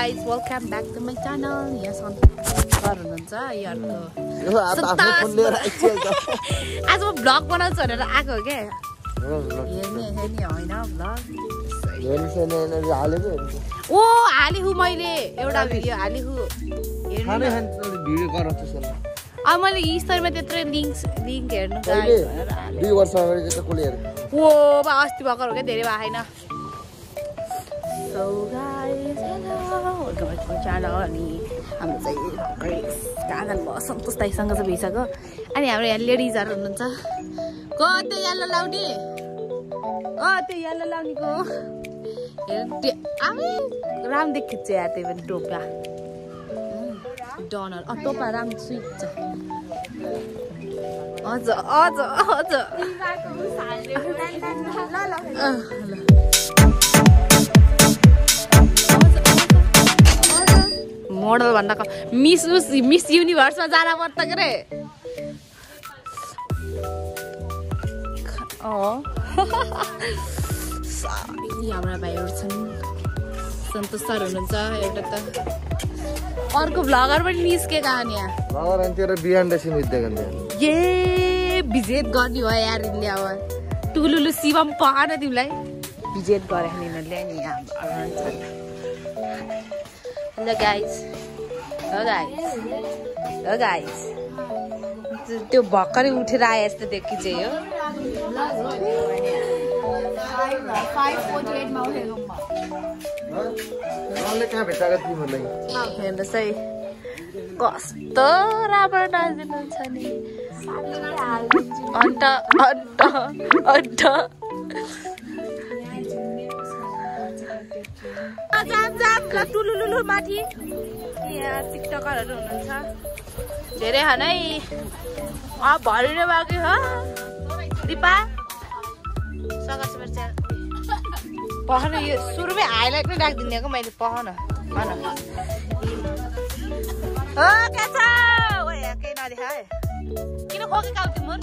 guys, welcome back to my channel. Yes, on गर्नुहुन्छ यहाँको आज म भ्लग बनाउँछु भनेर आएको के हेर्ने हैन भ्लग ओ हालेको मैले एउटा भिडियो हालेको हेर्नु भिडियो गराउँछु सर अब मैले स्तरमा त्यत्रो लिंक हेर्नु गाइस भनेर 2 वर्ष अगाडि जस्तो खोलेर ओ बा अस्ति भर्खर हो के धेरै भए हैन So guys, hello, welcome back to my channel. अनि हाम्रो चाहिँ गागन भयो सन्तोष दाइसँग चाहिँ भइसक्यो अनि हाम्रो यहाँ लेडिजहरु हुनुहुन्छ को त्यो यल्लो लाउने त्यो यल्लो लाउनेको आमे राम देखिन्छ यार त्यो पनि टोपा डनर टोपा राम स्वीट छ अझ मोडल भन्दा मिस युनिभर्समा जान पर्छ के रे हाम्रा भाइहरू छन् सन्तोष सर हुनुहुन्छ एउटा त अर्को भ्लगर पनि निस्केका छन् यहाँ भ्लगर अनि तेरो बिहान द सिन विद्यागन्ध ए भिजिट गर्ने हो यार इनले अब टुलुलु शिवम पाएन तिमीलाई भिजिट गरे नि यिनीहरूले नि यहाँ Hello guys. त्यो भर्खरै उठेर आए जस्तो देखि चाहिँ हो 5:48 मा उठेको म नले कहाँ भेटाएको तिमीलाई हेर्नुहोस् है कस्तो राम्रो नाच्नुहुन्छ नि अन्त टुलुलुलु माथि यहाँ टिकटकरहरू हुनुहुन्छ धेरै खानै भरिने बाँकी हो दिपा सकाश पहन यो सुरुमै हाइलाइट नै राखिदिनेको मैले पहन भन हो के छ ओ यहाँ केही नदेखा है किन खोकेका हौ तिम्रो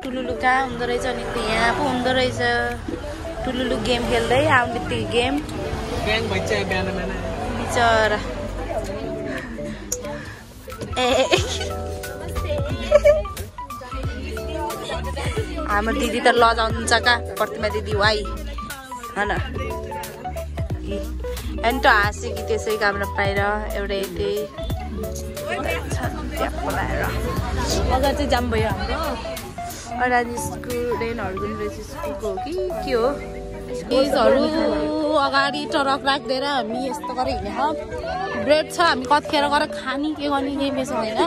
टुलुलु कहाँ हुँदो रहेछ नि यहाँ पो हुँदो रहेछ टुलुलु गेम खेल्दै आउने बित्तिकै गेम बिचरा हाम्रो दिदी त लजाउनुहुन्छ का प्रतिमा दिदी वाइ हैन एन्ट हाँसे कि त्यसै काम नपाएर एउटा यतै अगाडि चाहिँ जाम भयो हाम्रो अराजी स्टुडेन्टहरू पनि रहेछ स्कुलको हो कि के हो एजहरू अगाडि ट्रक राख्दैन हामी यस्तो गरेर हिँडेको ब्रेड छ हामी कतिखेर गएर खाने के गर्ने केही बेस होइन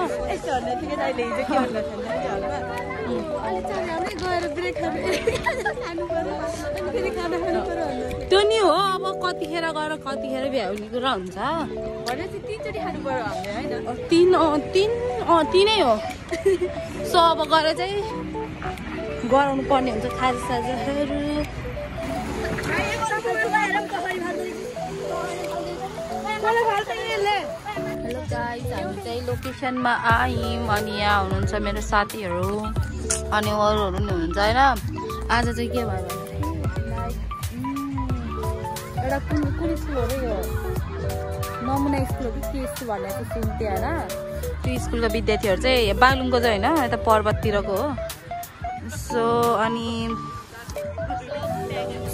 त्यो नि हो अब कतिखेर गएर कतिखेर भ्याउने कुरा हुन्छ तिनै हो सो अब गएर चाहिँ गराउनु पर्ने हुन्छ खाजासाजाहरू हेलो गाइस हामी चाहिँ लोकेसनमा आयौँ अनि यहाँ हुनुहुन्छ मेरो साथीहरू अनि अरूहरू पनि हुनुहुन्छ होइन आज चाहिँ के भयो एउटा कुन स्कुल हो र यो नमुना स्कुल हो कि के स्कुल भन्ने चाहिँ सुन्थेँ होइन त्यो स्कुलको विद्यार्थीहरू चाहिँ बागलुङको चाहिँ होइन यता पर्वततिरको हो सो अनि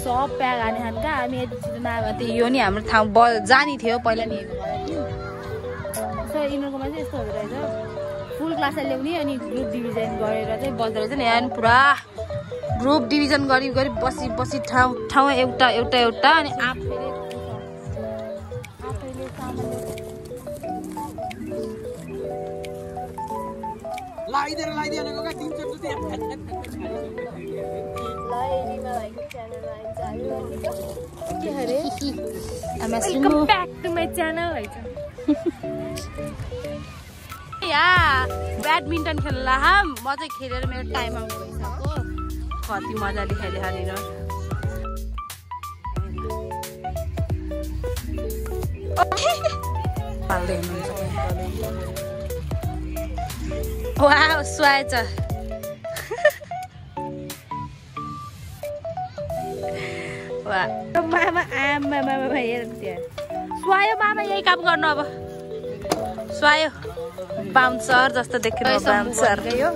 सब प्याग हाने खानका हामी यति छिटो नआएको थियो यो नि हाम्रो ठाउँ जाने थियो पहिला नि सो यिनीहरूकोमा चाहिँ यस्तो हुँदो रहेछ फुल क्लासलाई ल्याउने अनि ग्रुप डिभिजन गरेर चाहिँ बस्दो रहेछ नि यहाँ पुरा ग्रुप डिभिजन गरी बसी ठाउँ एउटा अनि आफैले Welcome back to my channel. यहाँ ब्याडमिन्टन खेल्ला म चाहिँ खेलेर मेरो टाइम आउट भइसक्यो कति मजाले खेले हालेर वाउ स्वाएछ वा मामा आमा हेर त्यहाँ स्वायो मामा यही काम गर्नु अब स्वायो बाउन्सर जस्तो देख्नु बाउन्सर हो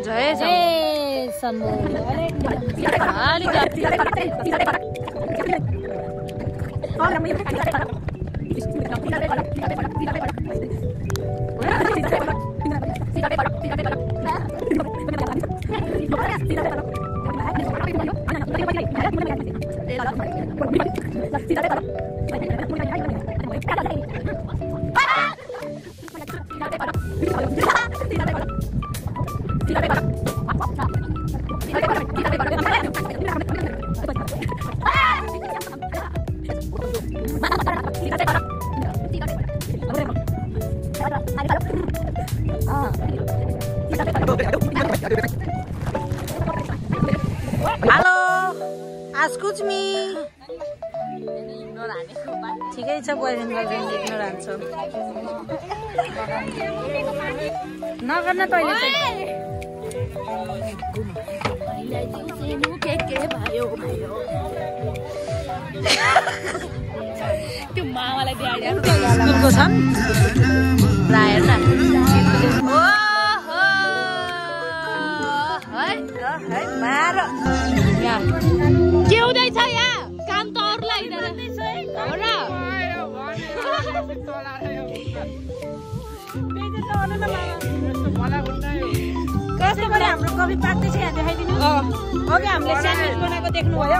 जय जय सम्भो हेलो आस्कुच मी ठिकै छ बोयफ्रेन्ड गर्लफ्रेन्ड इग्नोर हान्छ नगर्न तैँले त्यो मामालाई स्कुलको छन् हेर न के हुँदैछ यहाँ काम त अरूलाई कस्तो गरे हाम्रो कवि पाक्दै छ यहाँ देखाइदिनु अघि हामीले स्यान्डविच बनाएको देख्नुभयो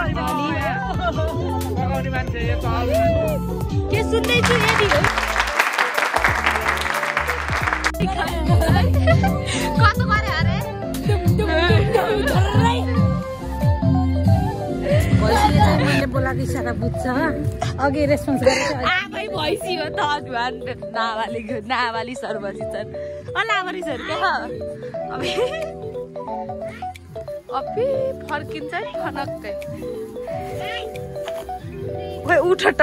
के सुन्दैछु यदि हो कस्तो गरे अरे भैँसीले चाहिँ मैले बोलाएको इसारा बुझ्छ अघि रेस्पोन्स गरेको आमै भैँसी हो त ध्वान नावाली सर्वसी छन् लावरीसहरू के अबे फर्किन्छ नि फनक्कै ओए उठ त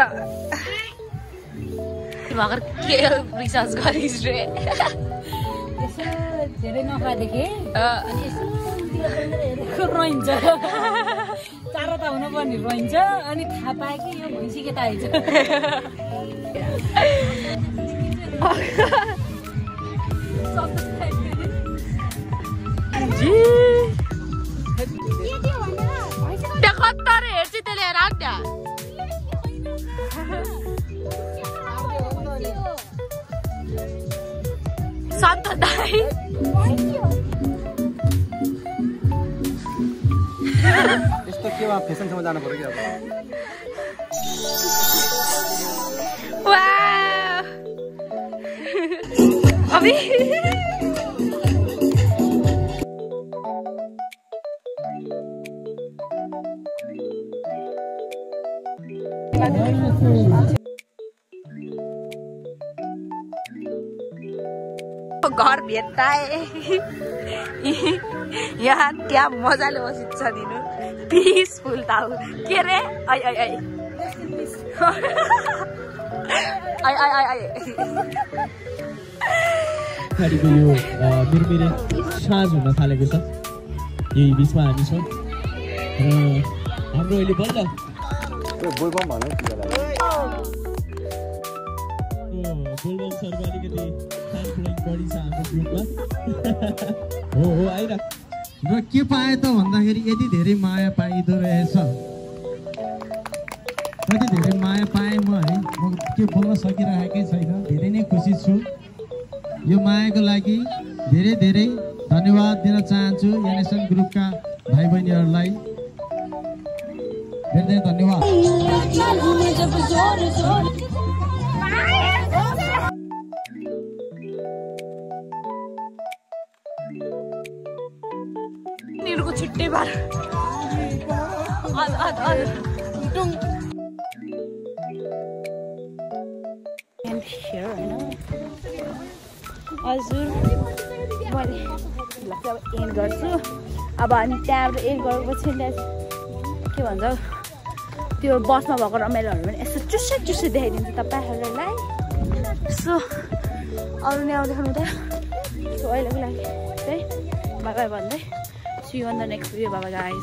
मगर के रिसर्च गरिस् रे यसो धेरै नखा देखे अनि यसो रोइन्छ चारो त हुनुपर्ने रोइन्छ अनि थाहा पाए कि यो भैँसी के त आइन्छ कत्तर हेर्छु त्यसले राख्दा सन्त दाइ यस्तो केमा फेसनसम्म जानु पर्यो कि अब अबे घर भेट्टाए यहाँ क्या मजाले बसिन्छ दिनु पिसफुल ताउ के रे आई आई आई आई आई आई आई खाडीको यो मिरमिरे साँझ हुन थालेको छ यही बिचमा हामी छौँ र हाम्रो अहिले बल्ल बोलबम भन्नु बोलबम सरको अलिकति कन्फ्लिक्ट बढी छ हाम्रो ग्रुपमा हो आइरा र के पाए त भन्दाखेरि यति धेरै माया पाइदो रहेछ कति धेरै माया पाएँ म है म के बोल्न सकिरहेकै छैन धेरै नै खुसी छु यो मायाको लागि धेरै धेरै धन्यवाद दिन चाहन्छु एनएसएन ग्रुपका भाइ बहिनीहरूलाई धेरै धेरै धन्यवाद हजुर मैले अब एन्ड गर्छु अब अनि त्यहाँबाट एन्ड गरेपछि के भन्छ त्यो बसमा भएको रमाइलोहरू पनि यसो चुस्से देखाइदिन्छु तपाईँहरूलाई सो अरू नै आउँदै हुँदा सो अहिलेको लागि चाहिँ बाई बाई भन्दै see you on the next video बाबा गाइज